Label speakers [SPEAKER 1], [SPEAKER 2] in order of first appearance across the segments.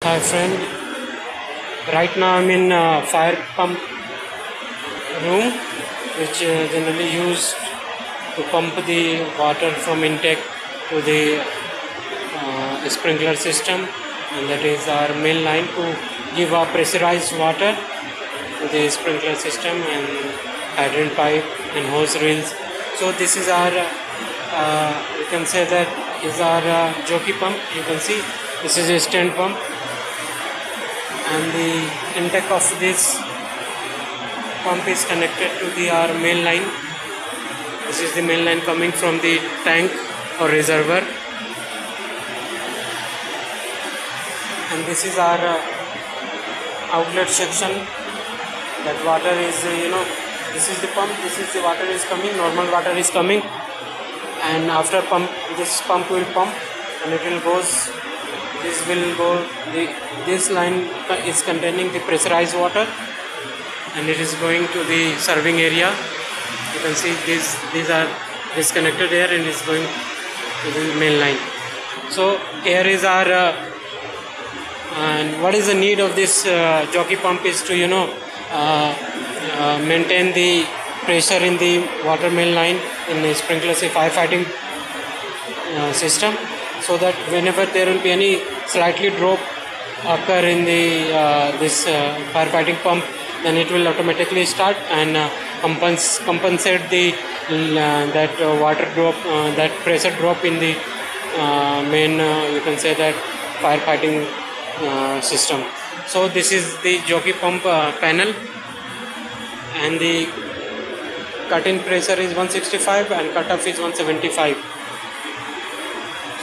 [SPEAKER 1] Hi friend, right now I'm in fire pump room, which generally used to pump the water from intake to the sprinkler system, and that is our main line to give a pressurized water to the sprinkler system and hydrant pipe and hose reels. So this is our, you can say that is our jockey pump. You can see this is a stand pump, and the intake of this pump is connected to the our main line. This is the main line coming from the tank or reservoir, and this is our outlet section. That water is this is the pump, this is the water is coming, normal water is coming, and after pump this pump will pump and it will goes, this will go, this line is containing the pressurized water and it is going to the serving area. You can see these are disconnected here and is going to the main line. So here is our and what is the need of this jockey pump is to maintain the pressure in the water main line in the sprinkler firefighting system, so that whenever there will be any slightly drop occur in the this firefighting pump, then it will automatically start and compensate the that water drop, that pressure drop in the main you can say that firefighting system. So this is the jockey pump panel, and the cut-in pressure is 165 and cut-off is 175.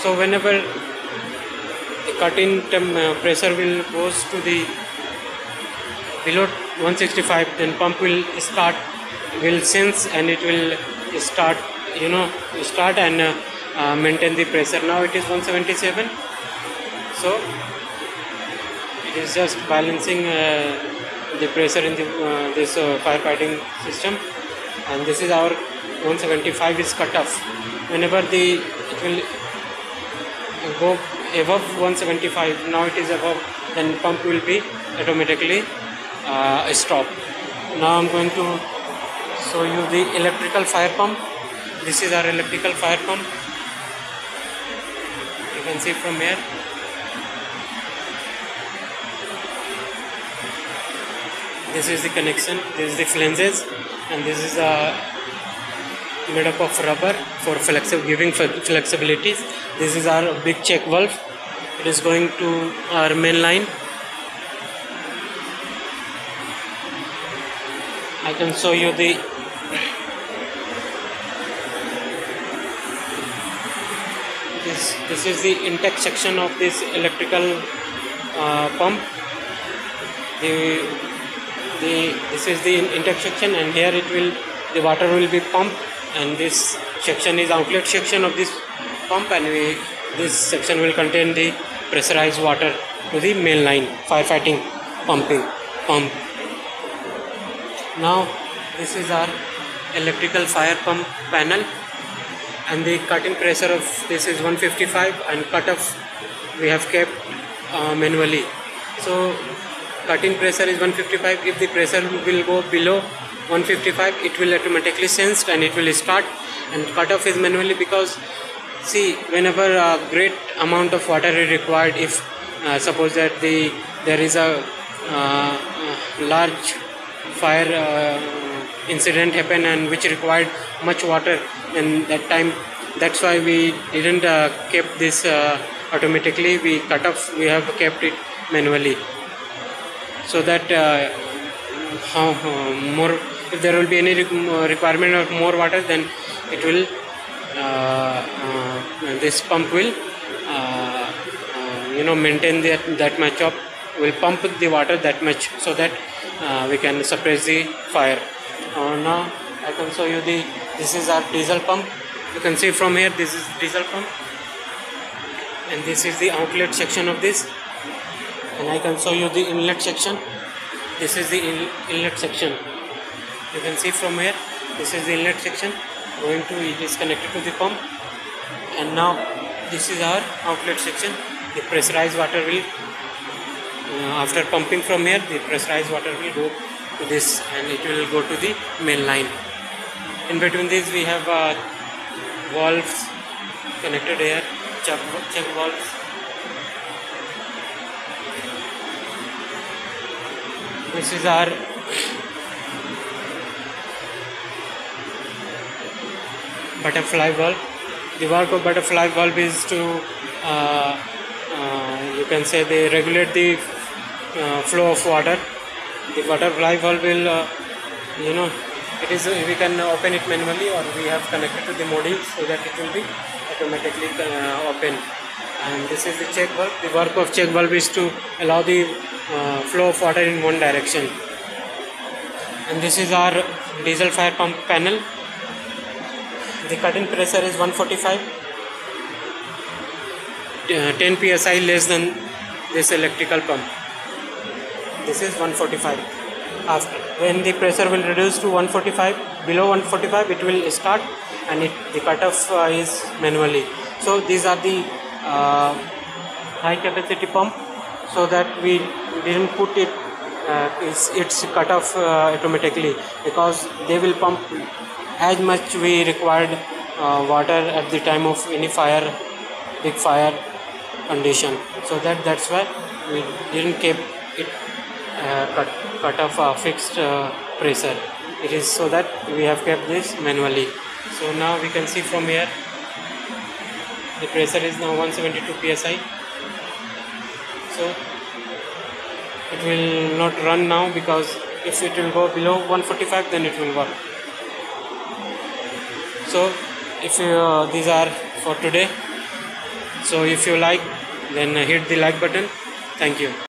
[SPEAKER 1] So whenever the cut-in pressure will goes to the below 165, then pump will start, will sense, and it will start start and maintain the pressure. Now it is 177, so it is just balancing the pressure in the this firefighting system, and this is our 175 is cut off. Whenever it will go above 175, now it is above, then pump will be automatically stop. Now I'm going to show you the electrical fire pump. This is our electrical fire pump. You can see from here. This is the connection, this is the flanges, and this is made up of rubber for giving flexibilities. This is our big check valve. It is going to our main line. I can show you the this is the intake section of this electrical pump. This is the intake section, and here the water will be pumped, and this section is outlet section of this pump, and this section will contain the pressurized water to the main line firefighting pump. Now this is our electrical fire pump panel, and the cut-in pressure of this is 155, and cut-off we have kept manually. So cut-in pressure is 155. If the pressure will go below 155, it will automatically sense and it will start, and cut-off is manually, because see, whenever a great amount of water is required, if suppose that there is a large fire incident happen and which required much water, and that time, that's why we didn't kept this automatically. We cut off, we have kept it manually, so that more, if there will be any requirement of more water, then it will this pump will maintain that much of, will pump the water that much, so that we can suppress the fire. Now I can show you this is our diesel pump. You can see from here, this is diesel pump, and this is the outlet section of this, and I can show you the inlet section. This is the inlet section. You can see from here, this is the inlet section going to, it is connected to the pump, and now this is our outlet section. The pressurized water will after pumping from here, the pressurized water will go to this and it will go to the main line. In between these we have valves connected here, check valves. This is our butterfly valve. The work of butterfly valve is to you can say they regulate the flow of water. The butterfly valve will it is we can open it manually, or we have connected to the module so that it will be automatically open. And this is the check valve. The work of check valve is to allow the flow of water in one direction. And this is our diesel fire pump panel. The cut-in pressure is 145, 10 psi less than this electrical pump. This is 145. After, when the pressure will reduce to 145, below 145 it will start, and the cutoff is manually. So these are the high capacity pump, so that we didn't put it it's cut off automatically, because they will pump as much we required water at the time of any fire, big fire condition. So that's why we didn't keep it cut off a fixed pressure. It is so that we have kept this manually. So now we can see from here the pressure is now 172 psi. So it will not run now, because if it will go below 145 then it will work. So if you, these are for today. So if you like, then hit the like button. Thank you.